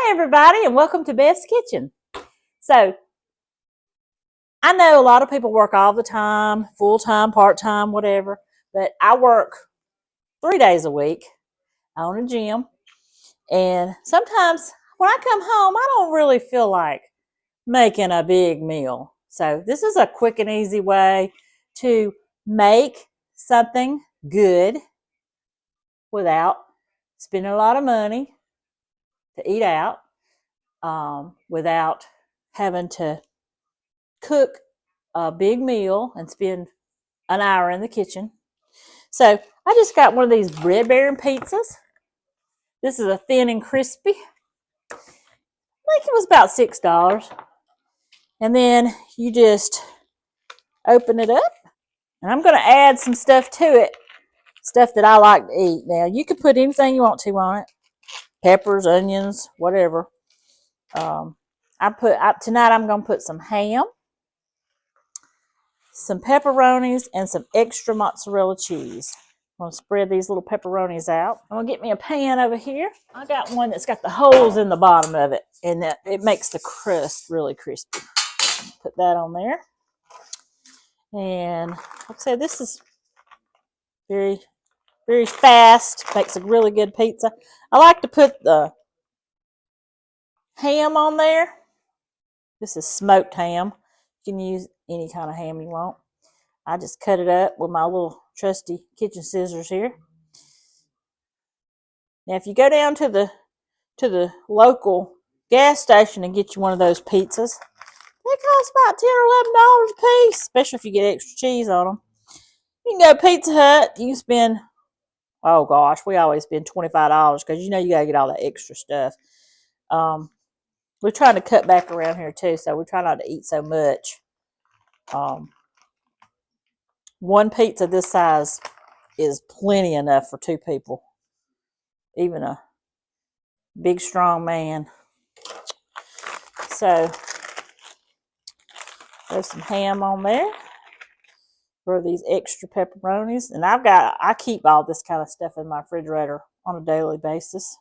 Hi everybody and welcome to Beth's Kitchen. So I know a lot of people work all the time, full-time, part-time, whatever, but I work 3 days a week. I own a gym, and sometimes when I come home I don't really feel like making a big meal. So this is a quick and easy way to make something good without spending a lot of money to eat out, without having to cook a big meal and spend an hour in the kitchen. So I just got one of these bread baron pizzas. This is a thin and crispy. I think it was about $6. And then you just open it up. And I'm going to add some stuff to it. Stuff that I like to eat. Now you can put anything you want to on it. Peppers, onions, whatever. Tonight I'm going to put some ham, some pepperonis, and some extra mozzarella cheese. I'm going to spread these little pepperonis out. I'm going to get me a pan over here. I got one that's got the holes in the bottom of it, and it makes the crust really crispy. Put that on there. And like I said, this is very, very fast. Makes a really good pizza. I like to put the ham on there. This is smoked ham. You can use any kind of ham you want. I just cut it up with my little trusty kitchen scissors here. Now, if you go down to the local gas station and get you one of those pizzas, they cost about $10 or $11 a piece, especially if you get extra cheese on them. You can go Pizza Hut. You can spend, oh gosh, we always spend $25 because you know you got to get all that extra stuff. We're trying to cut back around here too, so we try not to eat so much. One pizza this size is plenty enough for 2 people. Even a big, strong man. So, there's some ham on there. For these extra pepperonis. And I keep all this kind of stuff in my refrigerator on a daily basis.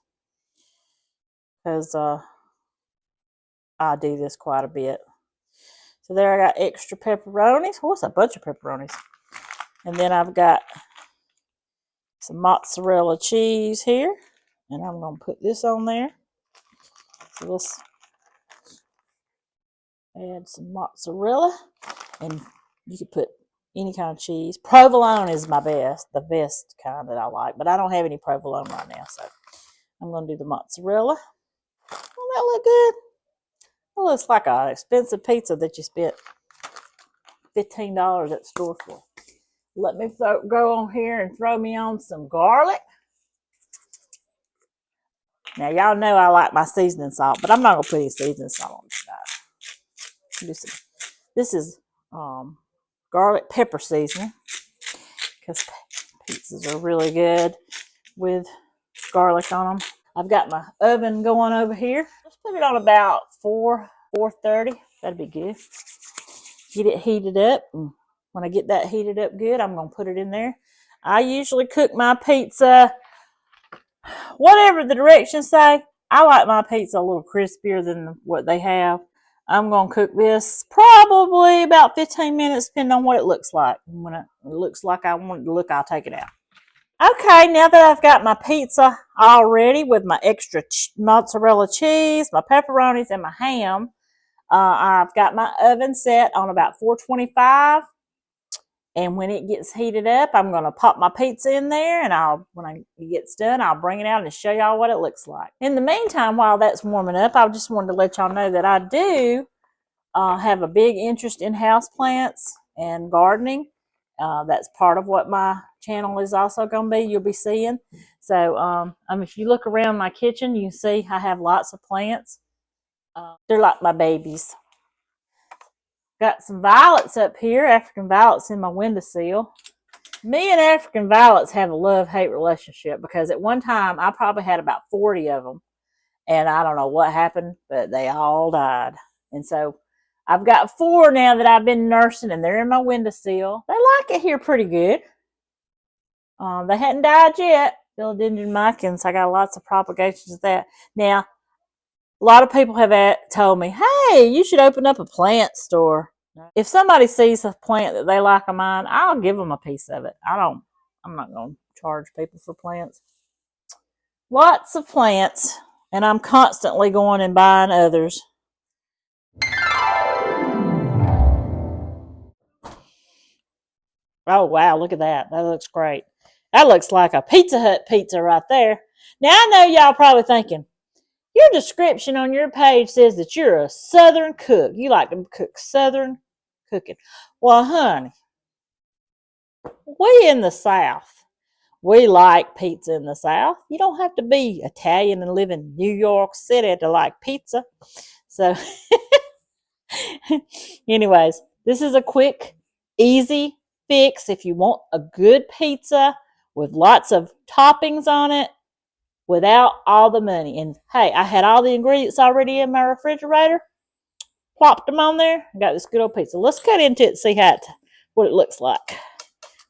Because I do this quite a bit. So there I got extra pepperonis. Oh, it's a bunch of pepperonis. And then I've got some mozzarella cheese here. And I'm going to put this on there. So let's add some mozzarella. And you can put any kind of cheese. Provolone is the best kind that I like. But I don't have any provolone right now. So I'm going to do the mozzarella. Doesn't that look good? It looks like an expensive pizza that you spent $15 at the store for. Let me go on here and throw me on some garlic. Now, y'all know I like my seasoning salt, but I'm not going to put any seasoning salt on this. This is garlic pepper seasoning because pizzas are really good with garlic on them. I've got my oven going over here. Let's put it on about 430. That'd be good. Get it heated up. And when I get that heated up good, I'm going to put it in there. I usually cook my pizza, whatever the directions say. I like my pizza a little crispier than what they have. I'm going to cook this probably about 15 minutes, depending on what it looks like. When it looks like I want it to look, I'll take it out. Okay, now that I've got my pizza all ready with my extra mozzarella cheese, my pepperonis, and my ham, I've got my oven set on about 425. And when it gets heated up, I'm going to pop my pizza in there, and when it gets done, I'll bring it out and show y'all what it looks like. In the meantime, while that's warming up, I just wanted to let y'all know that I do have a big interest in houseplants and gardening. That's part of what my channel is also going to be. You'll be seeing. So if you look around my kitchen, you can see I have lots of plants. They're like my babies. Got some violets up here, African violets in my windowsill. Me and African violets have a love-hate relationship because at one time I probably had about 40 of them. And I don't know what happened, but they all died. And so I've got 4 now that I've been nursing, and they're in my windowsill. They like it here pretty good. They hadn't died yet. Philodendron micans, I got lots of propagations of that. Now, A lot of people have told me, hey, you should open up a plant store. If somebody sees a plant that they like of mine, I'll give them a piece of it. I'm not going to charge people for plants. Lots of plants, and I'm constantly going and buying others. Oh, wow, look at that. That looks great. That looks like a Pizza Hut pizza right there. Now, I know y'all probably thinking, your description on your page says that you're a Southern cook. You like to cook Southern cooking. Well, honey, we in the South, we like pizza in the South. You don't have to be Italian and live in New York City to like pizza. So, anyways, this is a quick, easy fix if you want a good pizza with lots of toppings on it without all the money. And hey, I had all the ingredients already in my refrigerator. Plopped them on there. I got this good old pizza. Let's cut into it and see what it looks like.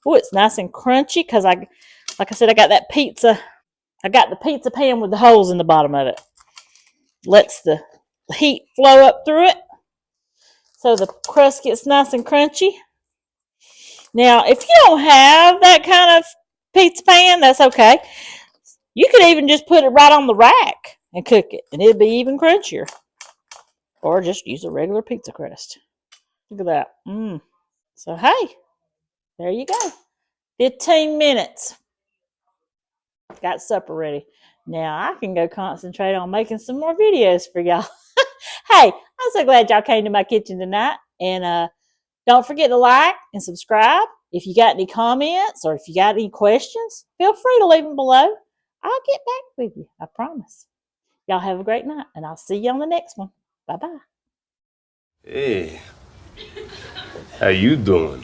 Oh, it's nice and crunchy because like I said, I got that pizza. I got the pizza pan with the holes in the bottom of it. Lets the heat flow up through it so the crust gets nice and crunchy. Now, if you don't have that kind of pizza pan, that's okay. You could even just put it right on the rack and cook it, and it'd be even crunchier. Or just use a regular pizza crust. Look at that. So, hey, there you go. 15 minutes. Got supper ready. Now I can go concentrate on making some more videos for y'all. Hey, I'm so glad y'all came to my kitchen tonight. And don't forget to like and subscribe. If you got any comments or if you got any questions, feel free to leave them below. I'll get back with you. I promise. Y'all have a great night, and I'll see you on the next one. Bye-bye. Hey, how you doing?